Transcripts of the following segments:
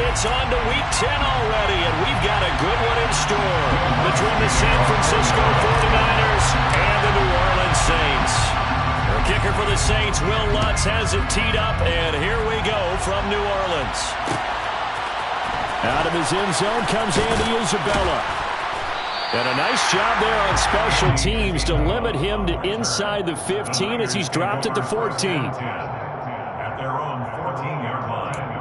It's on to Week 10 already, and we've got a good one in store between the San Francisco 49ers and the New Orleans Saints. The kicker for the Saints, Will Lutz, has it teed up, and here we go from New Orleans. Out of his end zone comes Andy Isabella. And a nice job there on special teams to limit him to inside the 15 as he's dropped at the 14. At their own 14-yard line.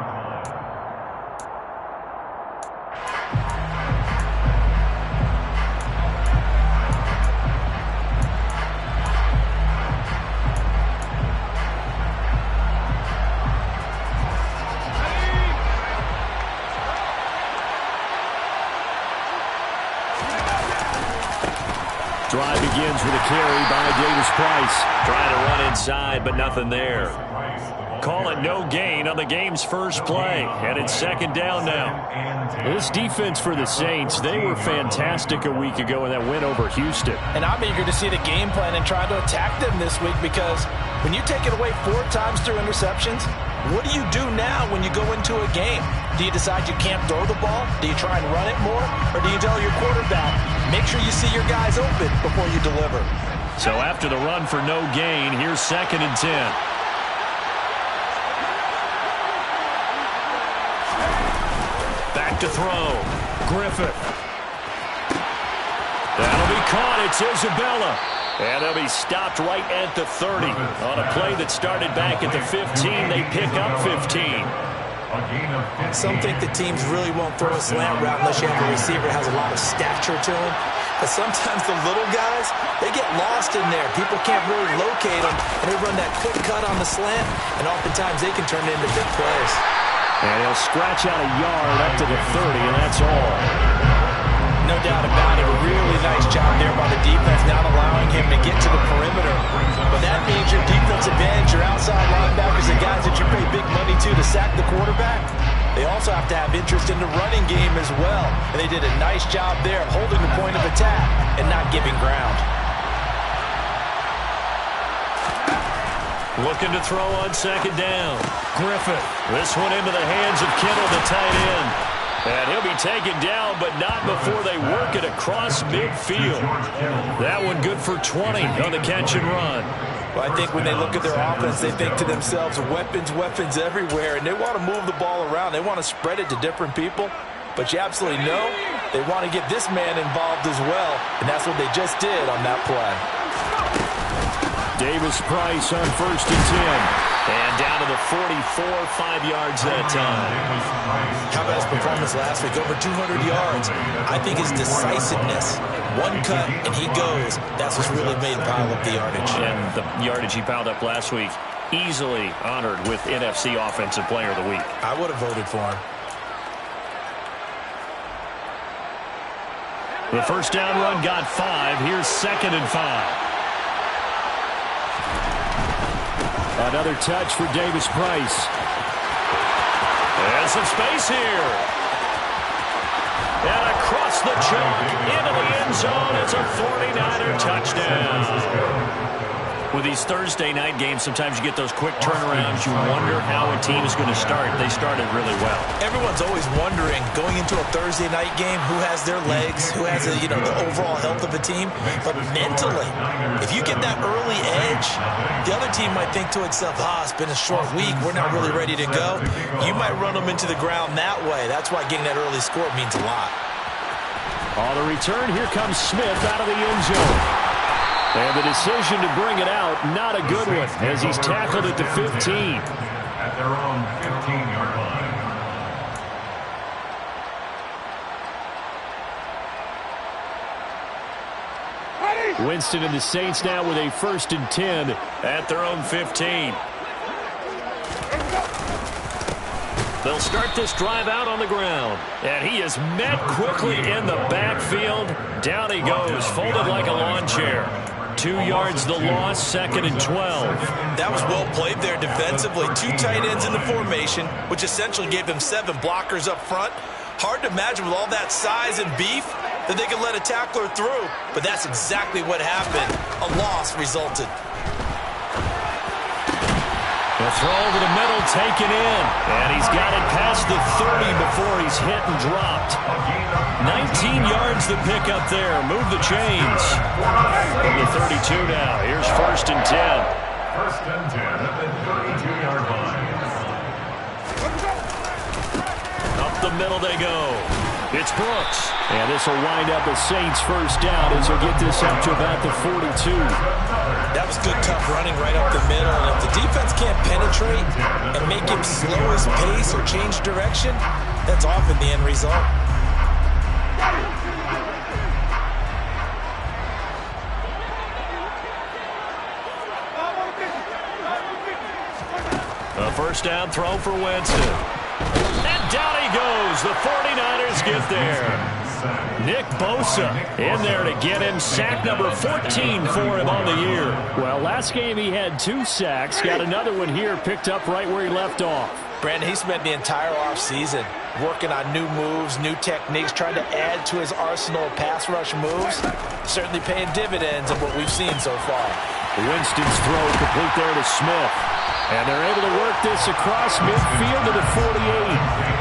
Drive begins with a carry by Davis Price. Trying to run inside, but nothing there. Call it no gain on the game's first play. And it's second down now. This defense for the Saints, they were fantastic a week ago in that win over Houston. And I'm eager to see the game plan and try to attack them this week, because when you take it away 4 times through interceptions, what do you do now when you go into a game? Do you decide you can't throw the ball? Do you try and run it more? Or do you tell your quarterback, make sure you see your guys open before you deliver? So after the run for no gain, here's 2nd and 10. Back to throw. Griffith. That'll be caught. It's Isabella. And they'll be stopped right at the 30. On a play that started back at the 15, they pick up 15. Some think the teams really won't throw a slant route unless you have a receiver that has a lot of stature to him. But sometimes the little guys, they get lost in there. People can't really locate them, and they run that quick cut on the slant, and oftentimes they can turn it into big plays. And he'll scratch out a yard up to the 30, and that's all. No doubt about it. A really nice job there by the defense, not allowing him to get to the perimeter. But that means your defensive ends, your outside linebackers, the guys that you pay big money to sack the quarterback, they also have to have interest in the running game as well. And they did a nice job there of holding the point of attack and not giving ground. Looking to throw on 2nd down. Griffith. This one into the hands of Kittle, the tight end. And he'll be taken down, but not before they work it across midfield. That one good for 20 on the catch and run. Well, I think when they look at their offense, they think to themselves, weapons, weapons everywhere, and they want to move the ball around. They want to spread it to different people. But you absolutely know they want to get this man involved as well, and that's what they just did on that play. Davis Price on 1st and 10. And down to the 44, 5 yards that time. How about his performance last week? Over 200 yards. I think his decisiveness, one cut and he goes, that's what's really made him pile up the yardage. And the yardage he piled up last week, easily honored with NFC Offensive Player of the Week. I would have voted for him. The first down run got 5. Here's 2nd and 5. Another touch for Davis Price. There's some space here. And across the chalk into the end zone. It's a 49er touchdown. With these Thursday night games, sometimes you get those quick turnarounds. You wonder how a team is going to start. They started really well. Everyone's always wondering, going into a Thursday night game, who has their legs, who has the overall health of a team. But mentally, if you get that early edge, the other team might think to itself, it's been a short week, we're not really ready to go. You might run them into the ground that way. That's why getting that early score means a lot. On the return, here comes Smith out of the end zone. And the decision to bring it out, not a good one, as he's tackled at the 15. At their own 15-yard line. Winston and the Saints now with a 1st and 10 at their own 15. They'll start this drive out on the ground. And he is met quickly in the backfield. Down he goes, folded like a lawn chair. 2 yards the loss, 2nd and 12. That was well played there defensively. 2 tight ends in the formation, which essentially gave them 7 blockers up front. Hard to imagine with all that size and beef that they could let a tackler through. But that's exactly what happened. A loss resulted. The throw over the middle, taken in. And he's got it past the 30 before he's hit and dropped. 19 yards to pick up there. Move the chains. From the 32 now. Here's 1st and 10. 1st and 10 at the 32-yard line. Up the middle they go. It's Brooks. And this will wind up a Saints 1st down as he'll get this up to about the 42. That was good, tough running right up the middle. And if the defense can't penetrate and make him slow his pace or change direction, that's often the end result. A 1st down throw for Winston. And down he goes. The 49ers get there. Nick Bosa in there to get him sack number 14 for him on the year. Well, last game he had 2 sacks. Got another one here picked up right where he left off. Brandon, he spent the entire offseason working on new moves, new techniques, trying to add to his arsenal of pass rush moves. Certainly paying dividends of what we've seen so far. Winston's throw complete there to Smith. And they're able to work this across midfield to the 48.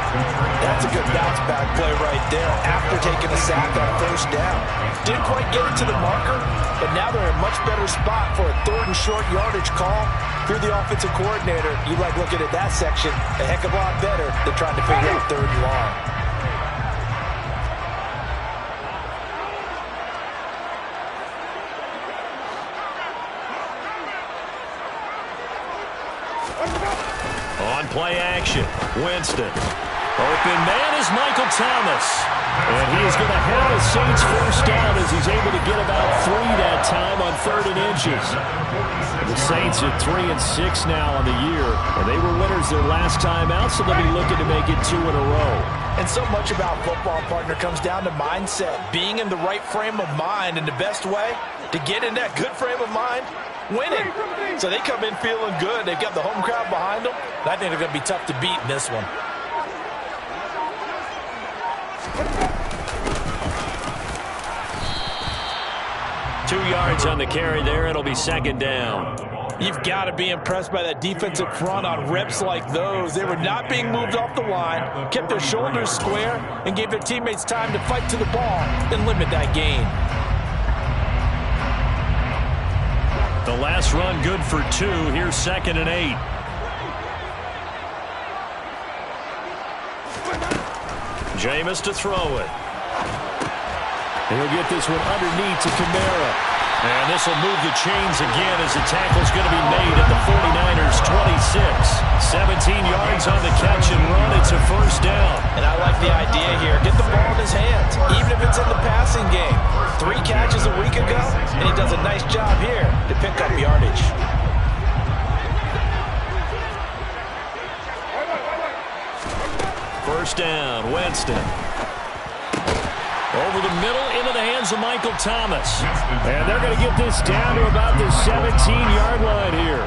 That's a good bounce back play right there after taking a sack on 1st down. Didn't quite get it to the marker, but now they're in a much better spot for a 3rd and short yardage call. If you're the offensive coordinator, you like looking at that section a heck of a lot better than trying to figure out 3rd and long. On play action, Winston. Open man is Michael Thomas. And he is going to have a Saints 1st down as he's able to get about 3 that time on 3rd and inches. The Saints at 3-6 now on the year. And they were winners their last time out, so they'll be looking to make it 2 in a row. And so much about football, partner, comes down to mindset. Being in the right frame of mind, and the best way to get in that good frame of mind, winning. So they come in feeling good. They've got the home crowd behind them. And I think they're going to be tough to beat in this one. Two yards on the carry there. It'll be 2nd down. You've got to be impressed by that defensive front on reps like those. They were not being moved off the line, kept their shoulders square, and gave their teammates time to fight to the ball and limit that gain. The last run good for 2. Here's 2nd and 8. Jameis to throw it. He'll get this one underneath to Kamara. And this will move the chains again as the tackle's going to be made at the 49ers 26. 17 yards on the catch and run. It's a 1st down. And I like the idea here. Get the ball in his hands, even if it's in the passing game. 3 catches a week ago, and he does a nice job here to pick up yardage. First down, Winston. Over the middle, into the hands of Michael Thomas. And they're going to get this down to about the 17-yard line here.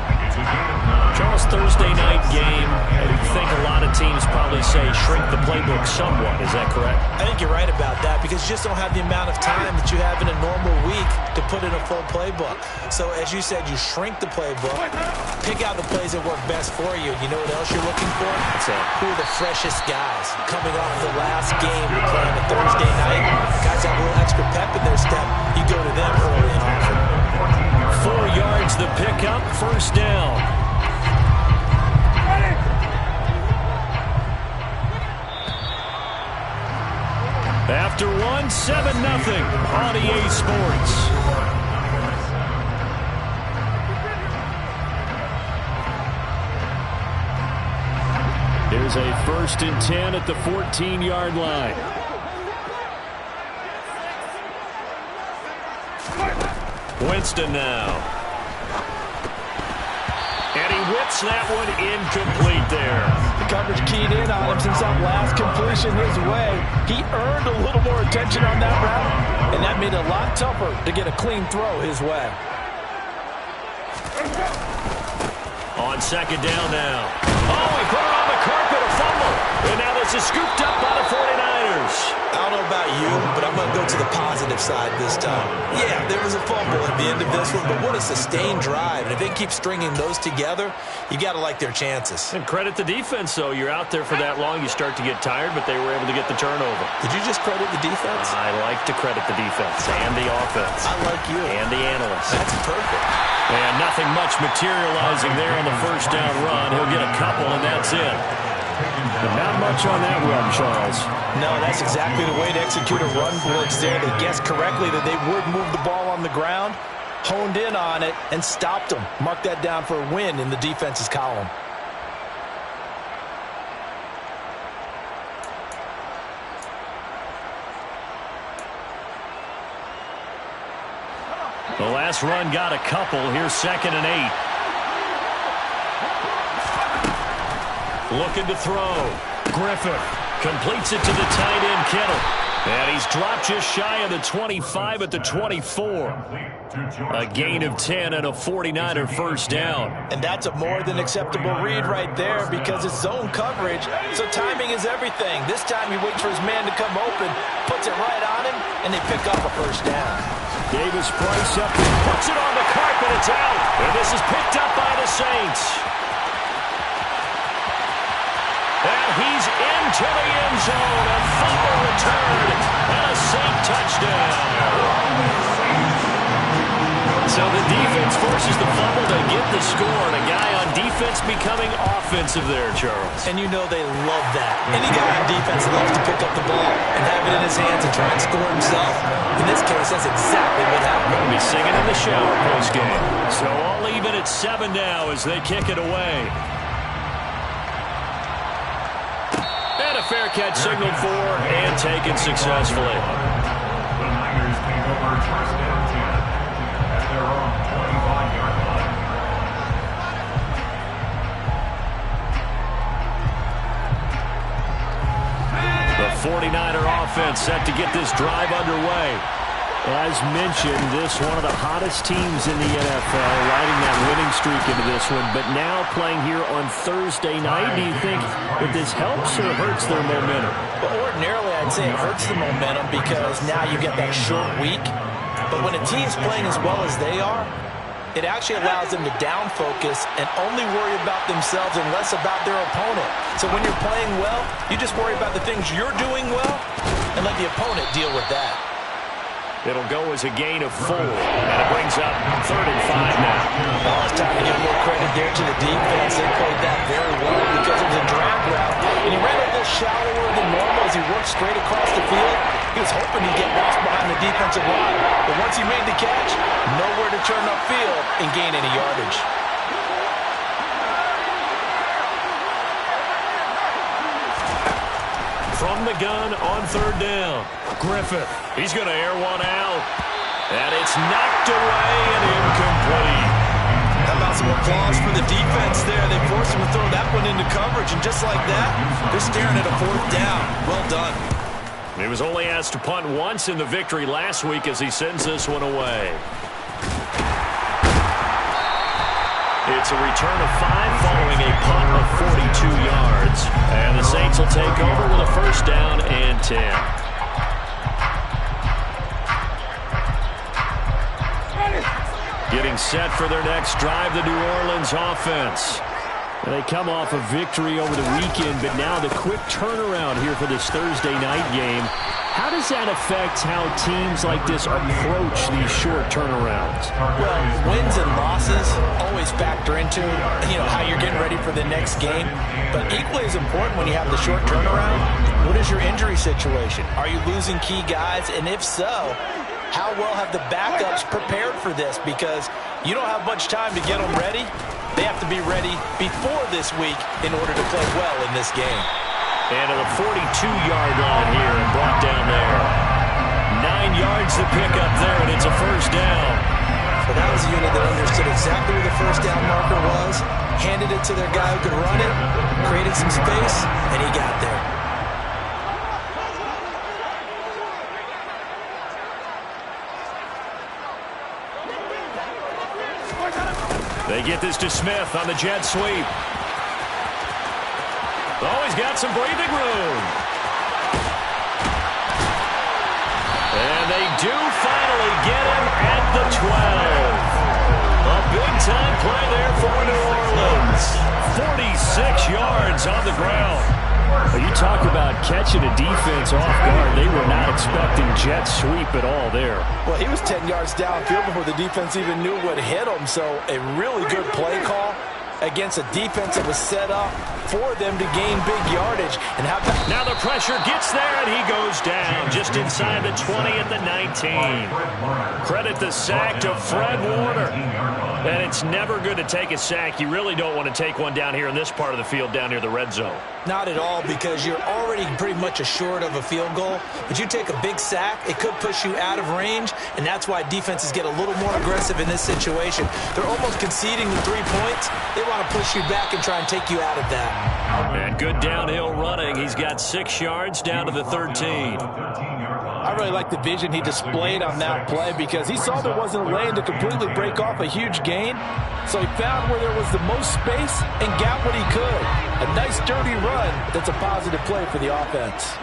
Charles, Thursday night game, I think a lot of teams probably say shrink the playbook somewhat. Is that correct? I think you're right about that because you just don't have the amount of time that you have in a normal week to put in a full playbook. So as you said, you shrink the playbook, pick out the plays that work best for you. You know what else you're looking for? Who are the freshest guys coming off the last game to play on a Thursday night? Guys have a little extra pep in their step. You go to them early and often. 4 yards the pickup, 1st down. After 1, 7-0 on EA Sports. Here's a 1st and 10 at the 14-yard line. Winston now. And he whips that one incomplete there. The coverage keyed in on him since that last completion his way. He earned a little more attention on that route, and that made it a lot tougher to get a clean throw his way. On 2nd down now. Oh, he put it on the carpet, a fumble. And now this is scooped up by the 49ers. I don't know about you, but I'm going to go to the positive side this time. Yeah, there was a fumble at the end of this one, but what a sustained drive. And if they keep stringing those together, you got to like their chances. And credit the defense, though. You're out there for that long, you start to get tired, but they were able to get the turnover. Did you just credit the defense? I like to credit the defense and the offense. I like you. And the analysts. That's perfect. And nothing much materializing there on the first down run. He'll get a couple, and that's it. But not much on that run, Charles. No, that's exactly the way to execute a run blitz there. They guessed correctly that they would move the ball on the ground, honed in on it, and stopped them. Mark that down for a win in the defense's column. The last run got a couple. Here's 2nd and 8. Looking to throw. Griffith completes it to the tight end, Kittle. And he's dropped just shy of the 25 at the 24. A gain of 10 and a 49er first down. And that's a more than acceptable read right there because it's zone coverage, so timing is everything. This time he waits for his man to come open, puts it right on him, and they pick up a first down. Davis Price up and puts it on the carpet. It's out. And this is picked up by the Saints. And he's into the end zone. A fumble return and a Saint touchdown. So the defense forces the fumble to get the score. And a guy on defense becoming offensive there, Charles. And you know they love that. Any guy on defense loves to pick up the ball and have it in his hands and try and score himself. In this case, that's exactly what happened. Going to be singing in the shower post-game. So all even at 7 now as they kick it away. And a fair catch signaled for and taken successfully. The Niners take over first down 10 at their own 25-yard line. The 49er offense set to get this drive underway. As mentioned, this one of the hottest teams in the NFL, riding that winning streak into this one, but now playing here on Thursday night. Do you think that this helps or hurts their momentum? Well, ordinarily, I'd say it hurts the momentum because now you get that short week. But when a team's playing as well as they are, it actually allows them to down focus and only worry about themselves and less about their opponent. So when you're playing well, you just worry about the things you're doing well and let the opponent deal with that. It'll go as a gain of 4, and it brings up 3rd and 5 now. Well, it's time to give more credit there to the defense. They played that very well because it was a drag route. And he ran a little shallower than normal as he worked straight across the field. He was hoping he'd get lost behind the defensive line. But once he made the catch, nowhere to turn upfield and gain any yardage. From the gun on 3rd down. Griffith, he's going to air one out. And it's knocked away and incomplete. How about some applause for the defense there? They forced him to throw that one into coverage, and just like that, they're staring at a 4th down. Well done. He was only asked to punt once in the victory last week as he sends this one away. It's a return of 5 following a punt of 42 yards. And the Saints will take over with a first down and 10. Getting set for their next drive, the New Orleans offense. They come off a victory over the weekend, but now the quick turnaround here for this Thursday night game. How does that affect how teams like this approach these short turnarounds? Well, wins and losses always factor into, how you're getting ready for the next game. But equally as important when you have the short turnaround, what is your injury situation? Are you losing key guys? And if so, how well have the backups prepared for this? Because you don't have much time to get them ready. They have to be ready before this week in order to play well in this game. And to the 42-yard line here and brought down there. 9 yards to pick up there, and it's a first down. But that was a unit that understood exactly where the first down marker was, handed it to their guy who could run it, created some space, and he got there. They get this to Smith on the jet sweep. Oh, he's got some breathing room. get him at the 12. A big-time play there for New Orleans. 46 yards on the ground. You talk about catching a defense off guard. They were not expecting jet sweep at all there. Well, he was 10 yards downfield before the defense even knew what hit him. So a really good play call against a defense that was set up for them to gain big yardage. And how about now the pressure gets there, and he goes down just inside the 20 at the 19. Credit the sack to Fred Warner. And it's never good to take a sack. You really don't want to take one down here in this part of the field down near the red zone. Not at all, because you're already pretty much assured of a field goal. But you take a big sack, it could push you out of range, and that's why defenses get a little more aggressive in this situation. They're almost conceding the 3 points. They want to push you back and try and take you out of that. And good downhill running. He's got 6 yards down to the 13. I really like the vision he displayed on that play because he saw there wasn't a lane to completely break off a huge gain. So he found where there was the most space and got what he could. A nice, dirty run that's a positive play for the offense.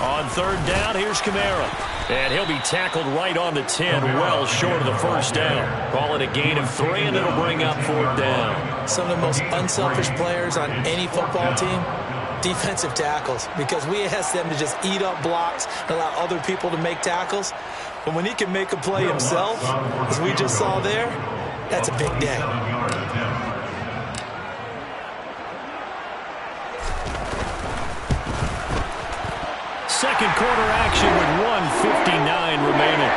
On third down, here's Kamara. And he'll be tackled right on the 10, well short of the first down. Call it a gain of 3, and it'll bring up 4th down. Some of the most unselfish players on any football team, defensive tackles, because we ask them to just eat up blocks and allow other people to make tackles. But when he can make a play himself, as we just saw there, that's a big day. Second quarter action with 1:59 remaining.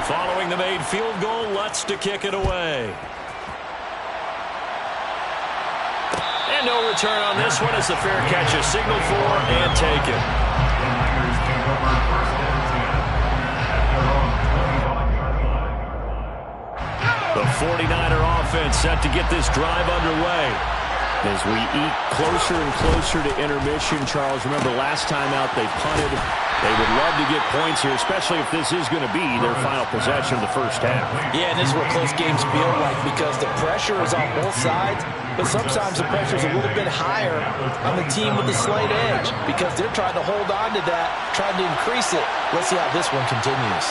Following the made field goal, Lutz to kick it away. And no return on this one as the fair catch is signaled for and taken. The 49er offense set to get this drive underway. As we eat closer and closer to intermission, Charles, remember last time out they punted. They would love to get points here, especially if this is going to be their final possession of the first half. Yeah, and this is what close games feel like because the pressure is on both sides, but sometimes the pressure is a little bit higher on the team with the slight edge because they're trying to hold on to that, trying to increase it. Let's see how this one continues.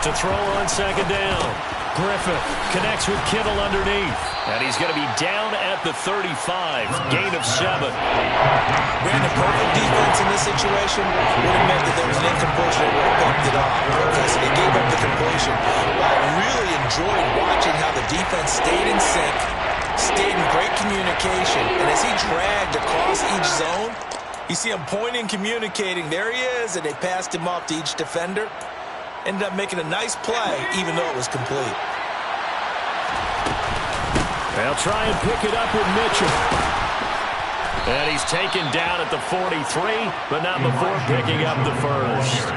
To throw on second down. Griffith connects with Kittle underneath. And he's going to be down at the 35. Gain of 7. Brandon, perfect defense in this situation would have meant that there was an incompletion and would have picked it off. Okay, so they gave up the completion. Well, I really enjoyed watching how the defense stayed in sync, stayed in great communication. And as he dragged across each zone, you see him pointing, communicating. There he is, and they passed him off to each defender. Ended up making a nice play, even though it was complete. They'll try and pick it up with Mitchell. And he's taken down at the 43, but not before picking up the first.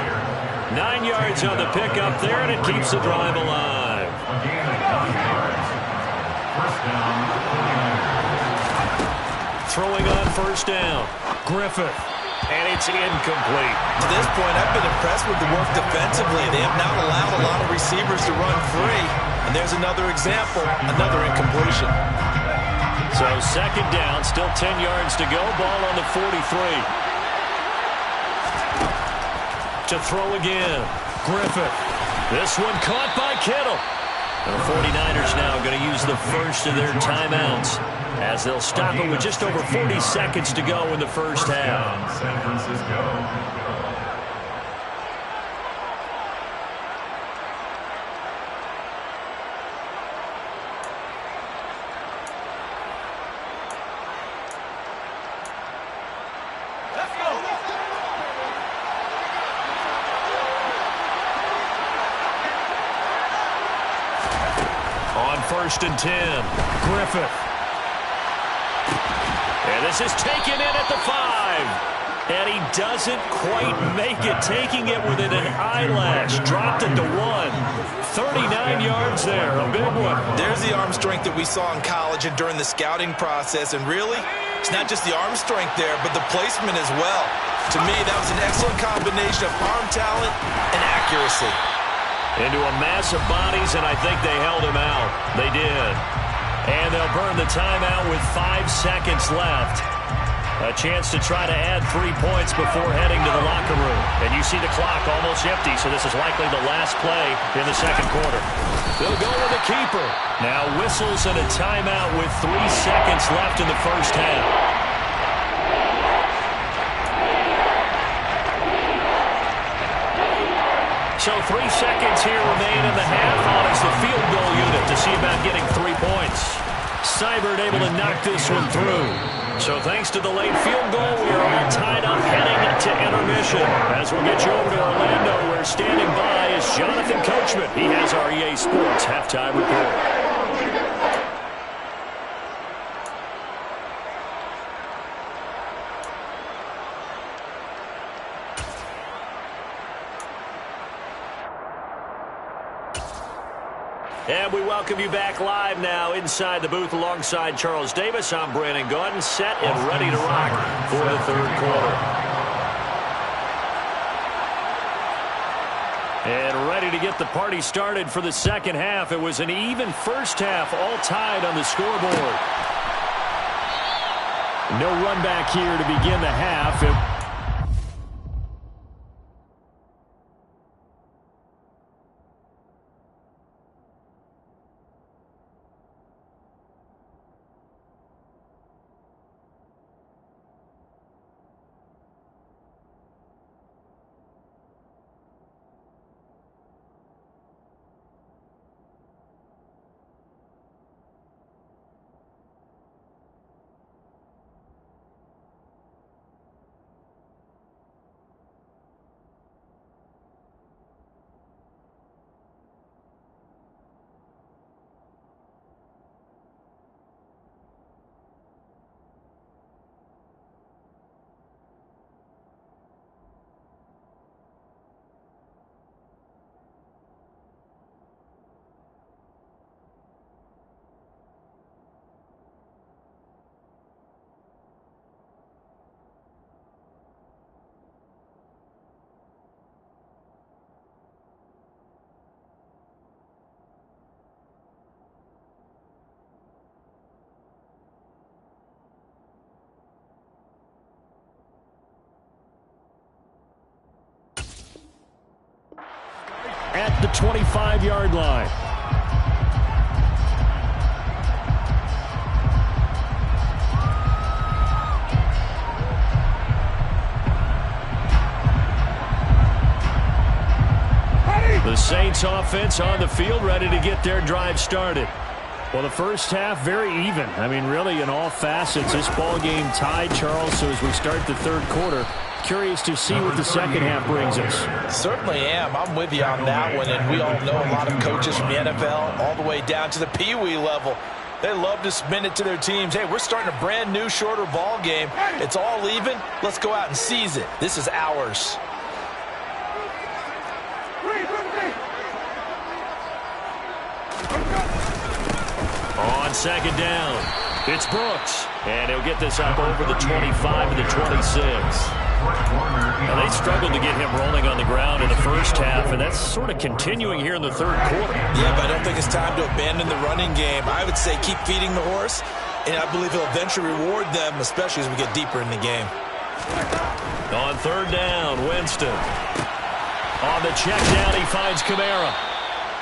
9 yards on the pickup there, and it keeps the drive alive. Throwing on first down. Griffith. And it's incomplete. To this point, I've been impressed with the work defensively. They have not allowed a lot of receivers to run free. And there's another example, another incompletion. So second down, still 10 yards to go. Ball on the 43. To throw again. Griffith. This one caught by Kittle. And the 49ers now going to use the first of their timeouts as they'll stop it with just over 40 seconds to go in the first half. San Francisco. On first and 10, Griffith. And this is taken in at the 5. And he doesn't quite make it, taking it within an eyelash. Dropped it to 1. 39 yards there, a big one. There's the arm strength that we saw in college and during the scouting process. And really, it's not just the arm strength there, but the placement as well. To me, that was an excellent combination of arm talent and accuracy. into a mass of bodies, and I think they held him out. They did. And they'll burn the timeout with 5 seconds left. A chance to try to add 3 points before heading to the locker room. And you see the clock almost empty, so this is likely the last play in the second quarter. They'll go with the keeper. Now whistles and a timeout with 3 seconds left in the first half. So 3 seconds here remain in the half on as the field goal unit to see about getting 3 points. Seibert able to knock this one through. So thanks to the late field goal, we are all tied up heading to intermission. As we'll get you over to Orlando, where standing by is Jonathan Coachman. He has our EA Sports halftime report. And we welcome you back live now inside the booth alongside Charles Davis. I'm Brandon Gaudin, set and ready to rock for the third quarter. And ready to get the party started for the second half. It was an even first half, all tied on the scoreboard. No run back here to begin the half. At the 25-yard line. The Saints offense on the field, ready to get their drive started. Well, the first half, very even. I mean, really, in all facets, this ball game tied, Charles. So as we start the third quarter, curious to see what the second half brings us. Certainly am. I'm with you on that one. And we all know a lot of coaches from the NFL all the way down to the Pee-wee level. They love to spin it to their teams. Hey, we're starting a brand new, shorter ball game. It's all even. Let's go out and seize it. This is ours. On second down, it's Brooks. And he'll get this up over the 25 to the 26. Now, they struggled to get him rolling on the ground in the first half, and that's sort of continuing here in the third quarter. Yeah, but I don't think it's time to abandon the running game. I would say keep feeding the horse, and I believe he'll eventually reward them, especially as we get deeper in the game. On third down, Winston. On the check down, he finds Kamara.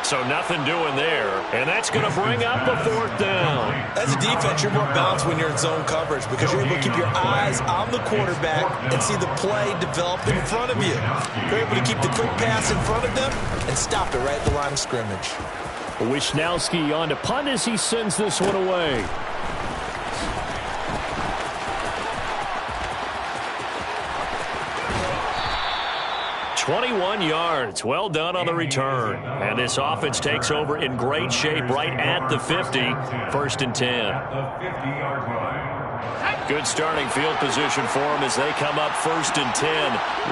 So nothing doing there, and that's going to bring up a fourth down. As a defense, you're more balanced when you're in zone coverage because you're able to keep your eyes on the quarterback and see the play develop in front of you. You're able to keep the quick pass in front of them and stop it right at the line of scrimmage. Wisnowski on to punt as he sends this one away. "21 yards. Well done on the return. And this offense takes over in great shape right at the 50. First and 10. Good starting field position for them as they come up first and 10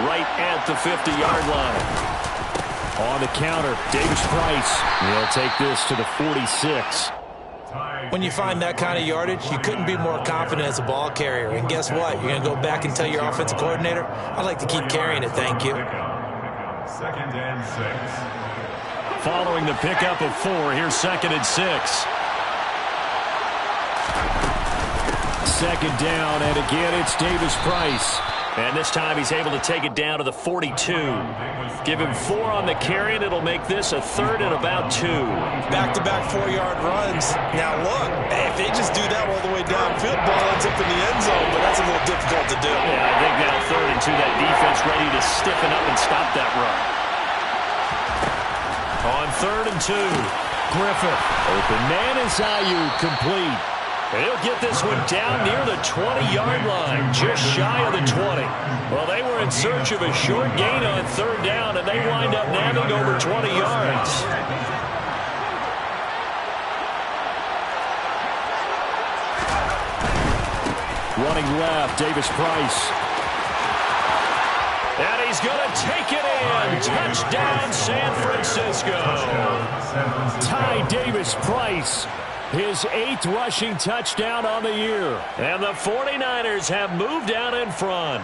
right at the 50-yard line. On the counter, Davis Price. He'll take this to the 46. When you find that kind of yardage, you couldn't be more confident as a ball carrier. And guess what? You're going to go back and tell your offensive coordinator, I'd like to keep carrying it, thank you. Second and 6. following the pickup of 4. Here's 2nd and 6. Second down, and again it's Davis Price. And this time he's able to take it down to the 42. Give him 4 on the carry, and it'll make this a 3rd and about 2. Back-to-back 4-yard runs. Now look, if they just do that all the way downfield, ball ends up in the end zone, but that's a little difficult to do. Yeah, I think now 3rd and 2, that defense ready to stiffen up and stop that run. On 3rd and 2, Griffith. Open man is Ayuk, complete. And he'll get this one down near the 20-yard line, just shy of the 20. Well, they were in search of a short gain on 3rd down, and they wind up nabbing over 20 yards. Running left, Davis Price. And he's going to take it in. Touchdown, San Francisco. Ty Davis Price. His 8th rushing touchdown on the year. And the 49ers have moved out in front.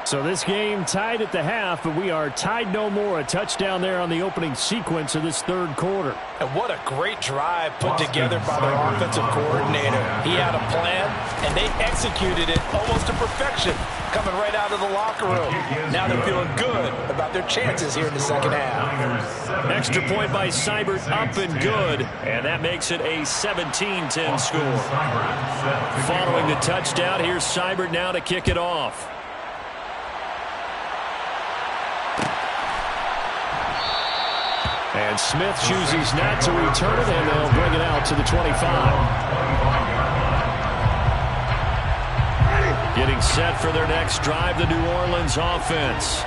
So this game tied at the half, but we are tied no more. A touchdown there on the opening sequence of this 3rd quarter. And what a great drive put together by their offensive coordinator. He had a plan, and they executed it almost to perfection, coming right out of the locker room. Now they're feeling good about their chances here in the second half. Extra point by Seibert, up and good, and that makes it a 17-10 score. Following the touchdown, here's Seibert now to kick it off. And Smith chooses not to return it, and they'll bring it out to the 25. Getting set for their next drive, the New Orleans offense.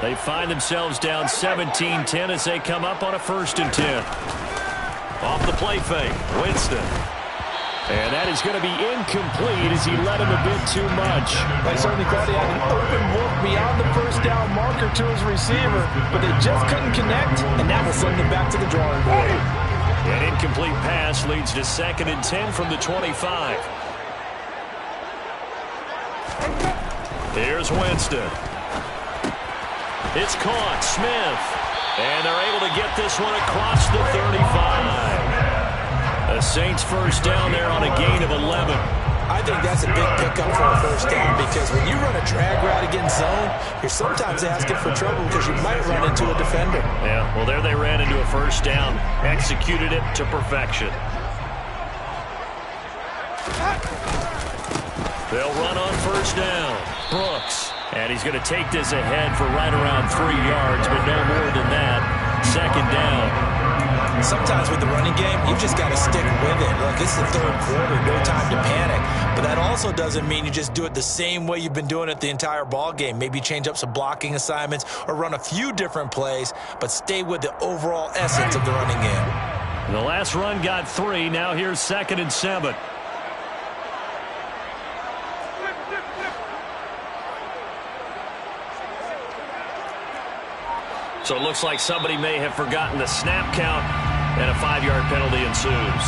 They find themselves down 17-10 as they come up on a 1st and 10. Off the play fake, Winston. And that is going to be incomplete as he led him a bit too much. They certainly thought he had an open look beyond the 1st down marker to his receiver, but they just couldn't connect, and that will send them back to the drawing board. An incomplete pass leads to 2nd and 10 from the 25. Here's Winston. It's caught, Smith. And they're able to get this one across the 35. The Saints 1st down there on a gain of 11. I think that's a big pickup for a 1st down because when you run a drag route against zone, you're sometimes asking for trouble because you might run into a defender. Yeah, well, there they ran into a 1st down, executed it to perfection. They'll run on 1st down. Brooks. And he's going to take this ahead for right around 3 yards, but no more than that. 2nd down. Sometimes with the running game, you've just got to stick with it. Look, this is the 3rd quarter, no time to panic. But that also doesn't mean you just do it the same way you've been doing it the entire ball game. Maybe change up some blocking assignments or run a few different plays, but stay with the overall essence of the running game. The last run got 3. Now here's 2nd and 7. So it looks like somebody may have forgotten the snap count, and a 5-yard penalty ensues.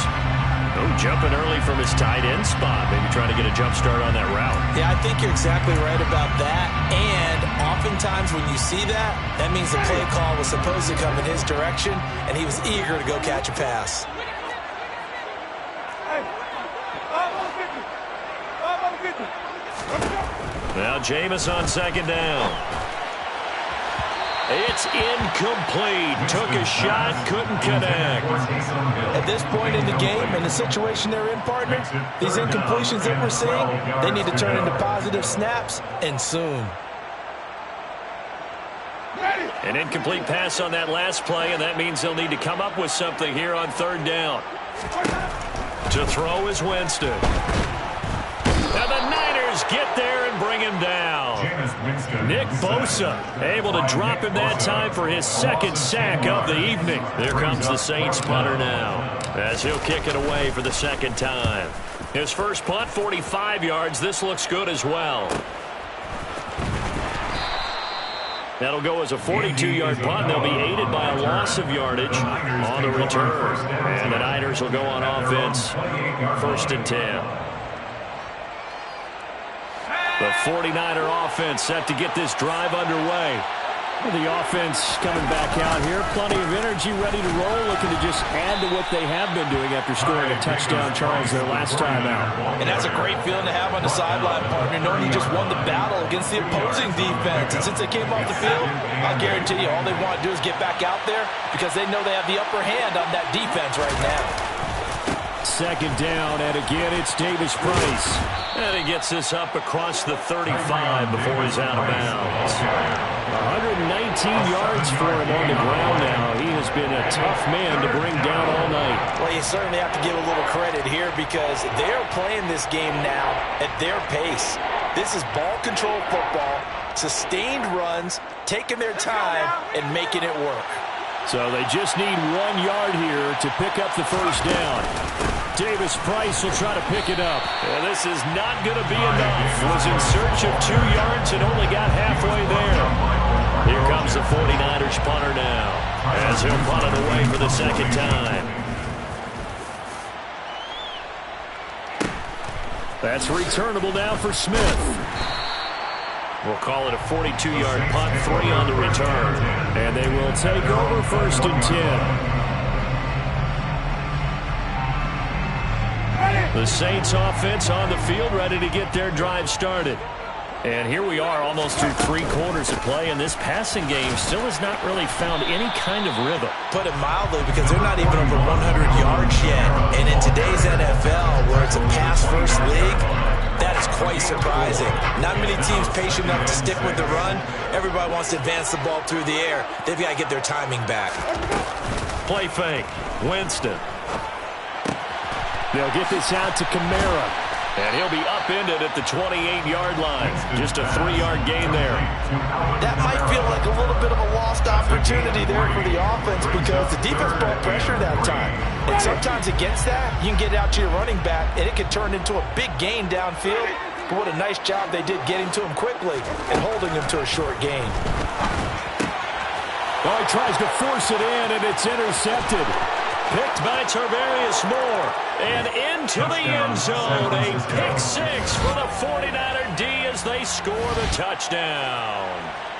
Oh, jumping early from his tight end spot. Maybe trying to get a jump start on that route. Yeah, I think you're exactly right about that. And oftentimes when you see that, that means the play call was supposed to come in his direction, and he was eager to go catch a pass. Now Jameis on 2nd down. It's incomplete. Took a shot, couldn't connect. At this point in the game, in the situation they're in, partner, these incompletions that we're seeing, they need to turn into positive snaps, and soon. An incomplete pass on that last play, and that means they'll need to come up with something here on 3rd down. To throw is Winston. And the Niners get there and bring him down. Nick Bosa able to drop him that time for his 2nd sack of the evening. There comes the Saints punter now as he'll kick it away for the 2nd time. His first punt, 45 yards. This looks good as well. That'll go as a 42-yard punt. They'll be aided by a loss of yardage on the return. And the Niners will go on offense, 1st and 10. The 49er offense set to get this drive underway. The offense coming back out here. Plenty of energy, ready to roll, looking to just add to what they have been doing after scoring a touchdown, Charles, their last time out. And that's a great feeling to have on the sideline, partner, knowing you just won the battle against the opposing defense. And since they came off the field, I'll guarantee you all they want to do is get back out there because they know they have the upper hand on that defense right now. Second down, and again, it's Davis Price. And he gets this up across the 35 before he's out of bounds. 119 yards for him on the ground now. He has been a tough man to bring down all night. Well, you certainly have to give a little credit here because they're playing this game now at their pace. This is ball control football, sustained runs, taking their time, and making it work. So they just need 1 yard here to pick up the first down. Davis Price will try to pick it up. And this is not going to be enough. Was in search of 2 yards and only got halfway there. Here comes the 49ers punter now, as he'll punt it away for the second time. That's returnable now for Smith. We'll call it a 42-yard punt, 3 on the return. And they will take over 1st and 10. The Saints offense on the field, ready to get their drive started. And here we are almost through 3 quarters of play, and this passing game still has not really found any kind of rhythm. Put it mildly, because they're not even over 100 yards yet. And in today's NFL, where it's a pass-first league, that is quite surprising. Not many teams patient enough to stick with the run. Everybody wants to advance the ball through the air. They've got to get their timing back. Play fake. Winston. They'll get this out to Kamara. And he'll be upended at the 28-yard line. Just a 3-yard gain there. That might feel like a little bit of a lost opportunity there for the offense because the defense brought pressure that time. And sometimes against that, you can get out to your running back, and it can turn into a big gain downfield. But what a nice job they did getting to him quickly and holding him to a short gain. Oh, he tries to force it in, and it's intercepted. Picked by Tarvarius Moore. And into the end zone. A pick 6 for the 49er D as they score the touchdown.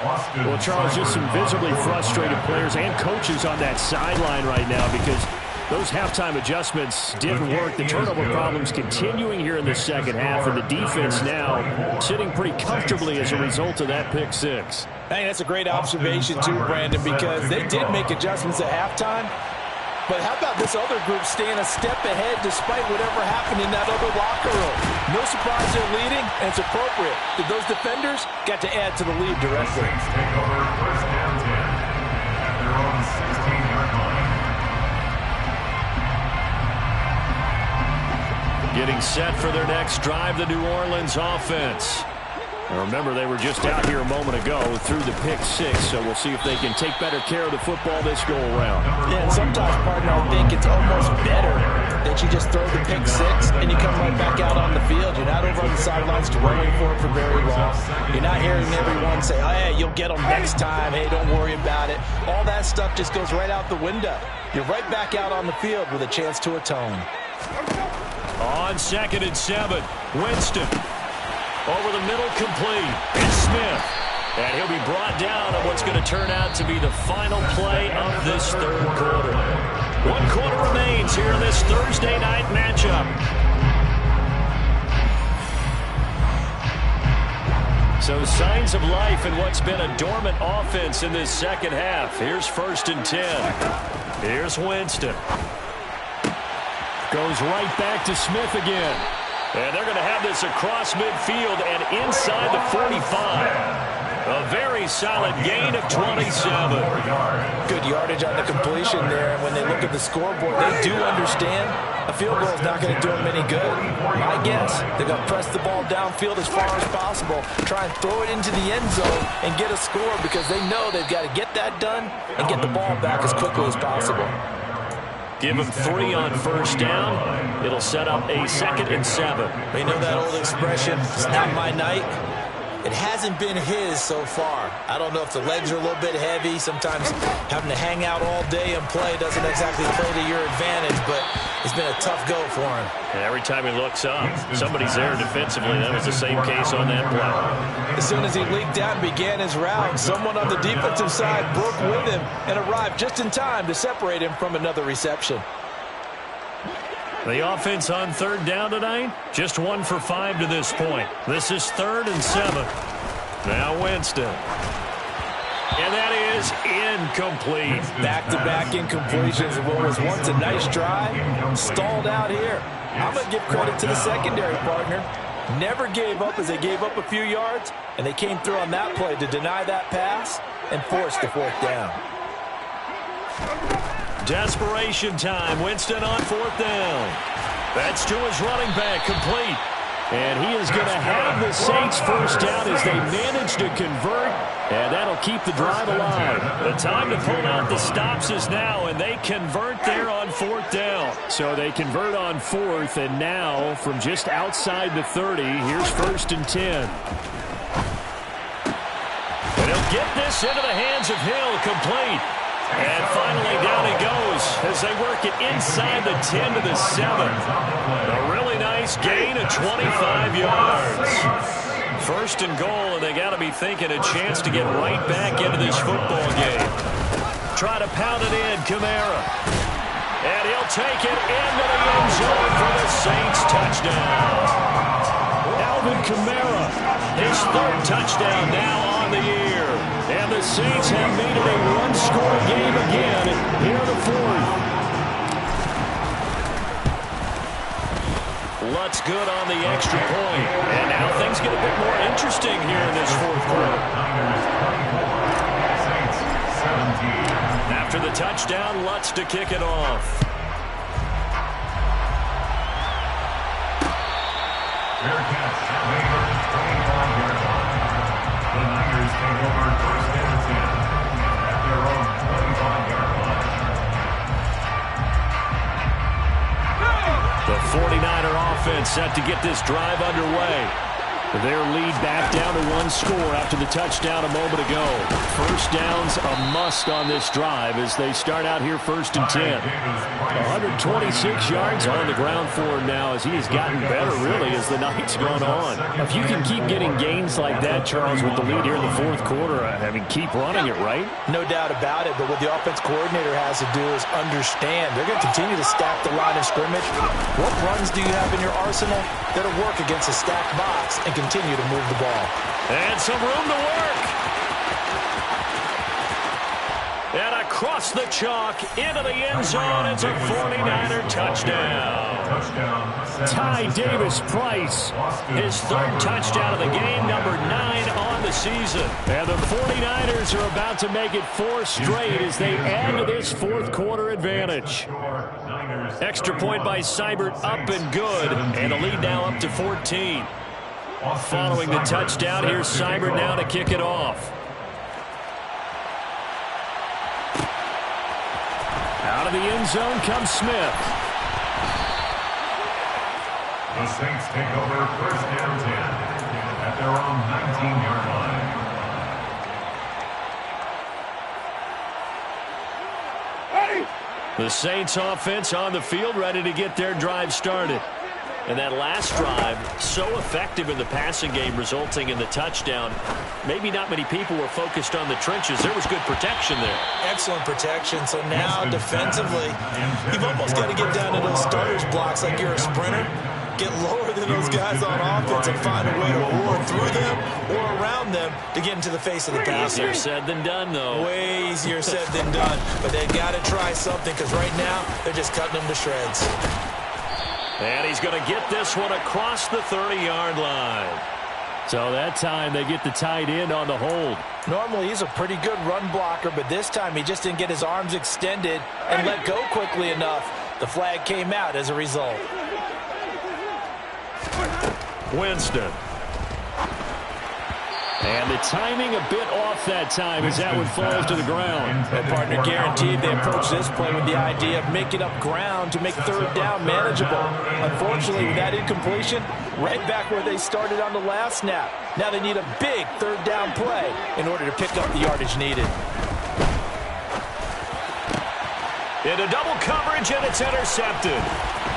Well, Charles, just some visibly frustrated players and coaches on that sideline right now because those halftime adjustments didn't work. The turnover problems continuing here in the second half, and the defense now sitting pretty comfortably as a result of that pick 6. Hey, that's a great observation too, Brandon, because they did make adjustments at halftime. But how about this other group staying a step ahead despite whatever happened in that other locker room? No surprise they're leading, and it's appropriate. Those defenders got to add to the lead directly. Take over 1st and 10 at their own 16-yard line. Getting set for their next drive, the New Orleans offense. Now remember, they were just out here a moment ago through the pick 6, so we'll see if they can take better care of the football this go-around. Yeah, and sometimes, partner, I think it's almost better that you just throw the pick 6 and you come right back out on the field. You're not over on the sidelines dwelling for it for very long. You're not hearing everyone say, oh, hey, you'll get them next time. Hey, don't worry about it. All that stuff just goes right out the window. You're right back out on the field with a chance to atone. On 2nd and 7, Winston. Over the middle, complete. It's Smith. And he'll be brought down on what's going to turn out to be the final play of this 3rd quarter. 1 quarter remains here in this Thursday night matchup. So signs of life in what's been a dormant offense in this second half. Here's 1st and 10. Here's Winston. Goes right back to Smith again. And they're going to have this across midfield and inside the 45. A very solid gain of 27. Good yardage on the completion there. And when they look at the scoreboard, they do understand a field goal is not going to do them any good. My guess, they're going to press the ball downfield as far as possible, try and throw it into the end zone and get a score because they know they've got to get that done and get the ball back as quickly as possible. Give him 3 on 1st down. It'll set up a 2nd and 7. You know that old expression, it's not my night. It hasn't been his so far. I don't know if the legs are a little bit heavy. Sometimes having to hang out all day and play doesn't exactly play to your advantage, but it's been a tough go for him. And every time he looks up, somebody's there defensively. That was the same case on that play. As soon as he leaked out and began his route, someone on the defensive side broke with him and arrived just in time to separate him from another reception. The offense on third down tonight, just 1 for 5 to this point. This is 3rd and 7. Now Winston. And that is incomplete. Back-to-back incompletions of what was once a nice drive. Stalled out here. I'm going to give credit to the secondary partner. Never gave up as they gave up a few yards, and they came through on that play to deny that pass and force the 4th down. Desperation time. Winston on 4th down. That's to his running back, complete. And he is going to have the Saints first down as they manage to convert, and that'll keep the drive alive. The time to pull out the stops is now, and they convert there on 4th down. So they convert on 4th, and now from just outside the 30, here's 1st and 10. And he'll get this into the hands of Hill, complete. And finally down he goes as they work it inside the 10 to the 7. A really nice gain of 25 yards. 1st and goal, and they got to be thinking a chance to get right back into this football game. Try to pound it in, Kamara. And he'll take it into the end zone for the Saints touchdown. Alvin Kamara, his 3rd touchdown now on the year. And the Saints have made it a one-score game again here in the 4th. Lutz good on the extra point. And now things get a bit more interesting here in this 4th quarter. After the touchdown, Lutz to kick it off. The Niners take over 1st and 10 at their own 25-yard line. The 49er offense set to get this drive underway. Their lead back down to 1 score after the touchdown a moment ago. First down's a must on this drive as they start out here 1st and 10. 126 yards on the ground for him now as he has gotten better really as the night's gone on. If you can keep getting gains like that, Charles, with the lead here in the 4th quarter, I mean, keep running it, right? No doubt about it, but what the offense coordinator has to do is understand. They're going to continue to stack the line of scrimmage. What runs do you have in your arsenal that'll work against a stacked box and continue to move the ball? And some room to work. And across the chalk into the end zone. It's a 49er touchdown. Ty Davis-Price, his 3rd touchdown of the game, number 9 on the season. And the 49ers are about to make it 4 straight as they add to this 4th quarter advantage. Extra point by Seibert up and good. And the lead now up to 14. Following the touchdown, here's Seibert now to kick it off. Out of the end zone comes Smith. The Saints take over 1st and 10 at their own 19-yard line. The Saints offense on the field ready to get their drive started. And that last drive, so effective in the passing game, resulting in the touchdown. Maybe not many people were focused on the trenches. There was good protection there. Excellent protection. So now defensively, you've almost got to get down to those starters blocks like you're a sprinter. Get lower than those guys on offense and find a way to roar through them or around them to get into the face of the passer. Easier said than done, though. Way easier said than done. But they've got to try something because right now they're just cutting them to shreds. And he's going to get this one across the 30-yard line. So that time they get the tight end on the hold. Normally he's a pretty good run blocker, but this time he just didn't get his arms extended and let go quickly enough. The flag came out as a result. Winston. And the timing a bit off that time as that one falls to the ground. Well, partner, guaranteed they approach this play with the idea of making up ground to make third down manageable. Unfortunately, with that incompletion, right back where they started on the last snap. Now they need a big third down play in order to pick up the yardage needed. Into double coverage, and it's intercepted.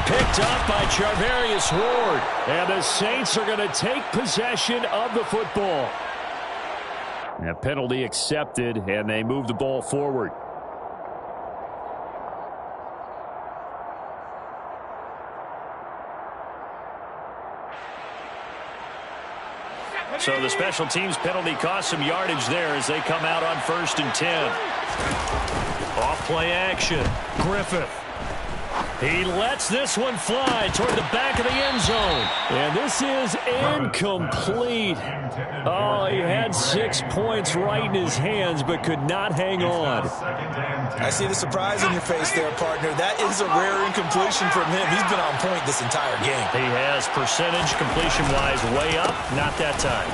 Picked up by Charvarius Ward. And the Saints are going to take possession of the football. A penalty accepted, and they move the ball forward. So the special teams penalty cost some yardage there as they come out on 1st and 10. Off play action. Griffith. He lets this one fly toward the back of the end zone. And this is incomplete. Oh, he had 6 points right in his hands but could not hang on. I see the surprise in your face there, partner. That is a rare incompletion from him. He's been on point this entire game. He has percentage completion-wise way up. Not that time.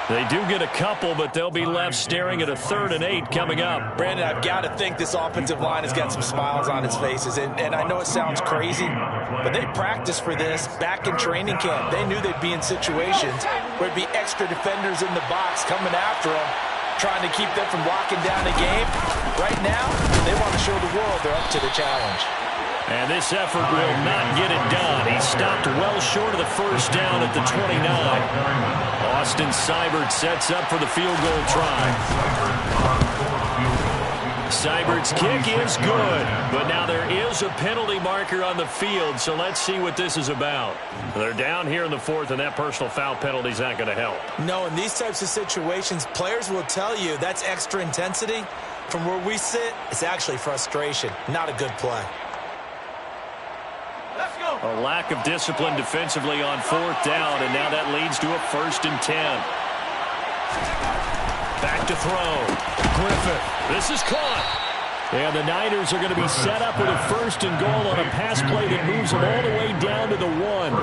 They do get a couple, but they'll be left staring at a 3rd and 8 coming up. Brandon, I've got to think this offensive line has got some smiles on its faces. And I know it sounds crazy, but they practiced for this back in training camp. They knew they'd be in situations where there'd be extra defenders in the box coming after them, trying to keep them from locking down the game. Right now, they want to show the world they're up to the challenge. And this effort will not get it done. He stopped well short of the first down at the 29. Austin Seibert sets up for the field goal try. Seibert's kick is good, but now there is a penalty marker on the field, so let's see what this is about. They're down here in the 4th, and that personal foul penalty is not going to help. No, in these types of situations, players will tell you that's extra intensity. From where we sit, it's actually frustration, not a good play. A lack of discipline defensively on 4th down, and now that leads to a 1st and 10. Back to throw. Griffith. This is caught. And the Niners are going to be set up with a 1st and goal on a pass play that moves them all the way down to the 1.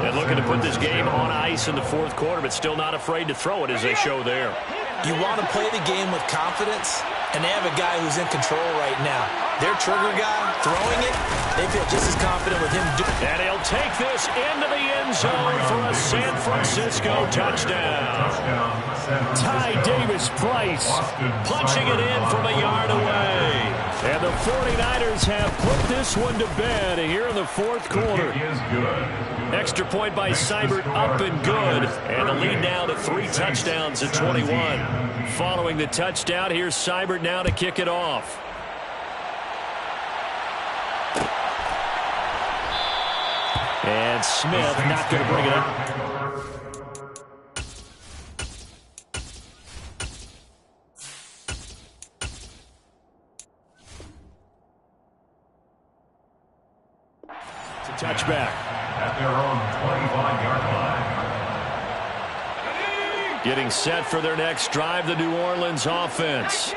And looking to put this game on ice in the 4th quarter, but still not afraid to throw it as they show there. You want to play the game with confidence, and they have a guy who's in control right now. Their trigger guy throwing it, they feel just as confident with him doing it. And he'll take this into the end zone for a San Francisco touchdown. Ty Davis-Price punching it in from a yard away. And the 49ers have put this one to bed here in the 4th quarter. Extra point by Seibert up and good. And the lead now to 3 touchdowns at 21. Following the touchdown, here's Seibert now to kick it off. And Smith not going to bring it up. It's a touchback. At their own 25-yard line. Getting set for their next drive, the New Orleans offense.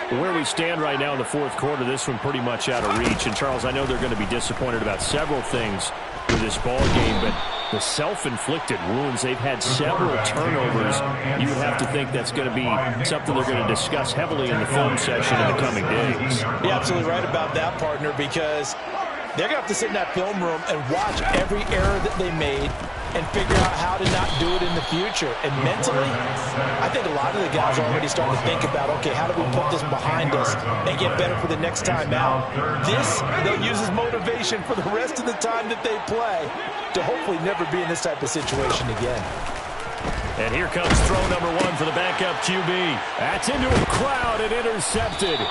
Where we stand right now in the 4th quarter, this one pretty much out of reach. And, Charles, I know they're going to be disappointed about several things with this ball game, but the self-inflicted wounds, they've had several turnovers. You would have to think that's going to be something they're going to discuss heavily in the film session in the coming days. You're absolutely right about that, partner, because they're going to have to sit in that film room and watch every error that they made and figure out how to not do it in the future. And mentally, I think a lot of the guys are already starting to think about, okay, how do we put this behind us and get better for the next time out? This, they'll use as motivation for the rest of the time that they play to hopefully never be in this type of situation again. And here comes throw number 1 for the backup QB. That's into a crowd and intercepted.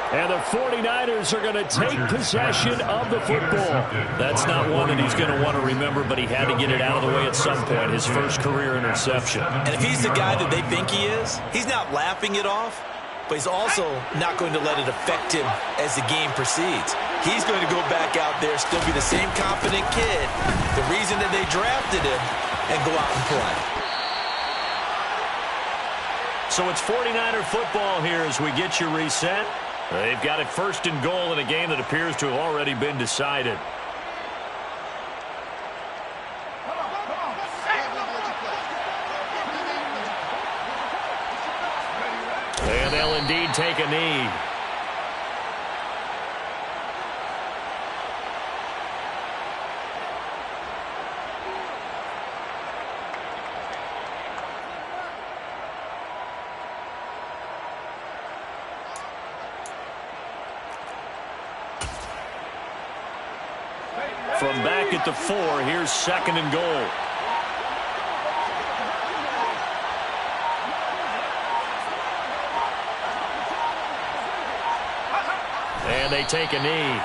And the 49ers are going to take possession of the football. That's not one that he's going to want to remember, but he had to get it out of the way at some point, his first career interception. And if he's the guy that they think he is, he's not laughing it off, but he's also not going to let it affect him as the game proceeds. He's going to go back out there, still be the same confident kid, the reason that they drafted him, and go out and play. So it's 49er football here as we get you reset. They've got it 1st and goal in a game that appears to have already been decided. indeed take a knee. From back at the 4, here's 2nd and goal. And they take a knee.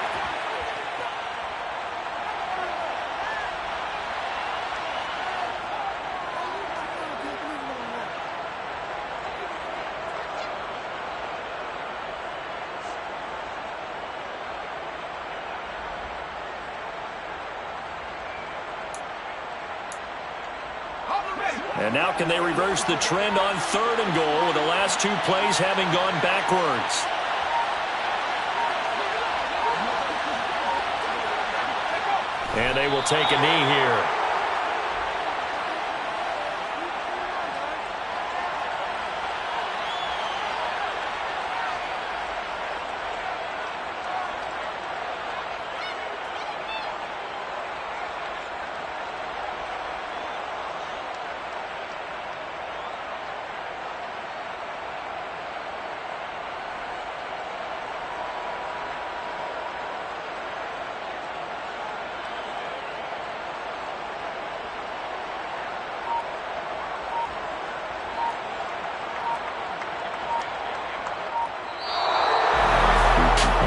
And now can they reverse the trend on 3rd and goal with the last 2 plays having gone backwards? And they will take a knee here.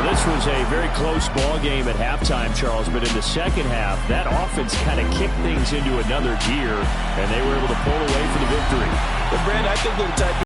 This was a very close ball game at halftime, Charles, but in the second half, that offense kind of kicked things into another gear, and they were able to pull away for the victory. But, Brad, I think the type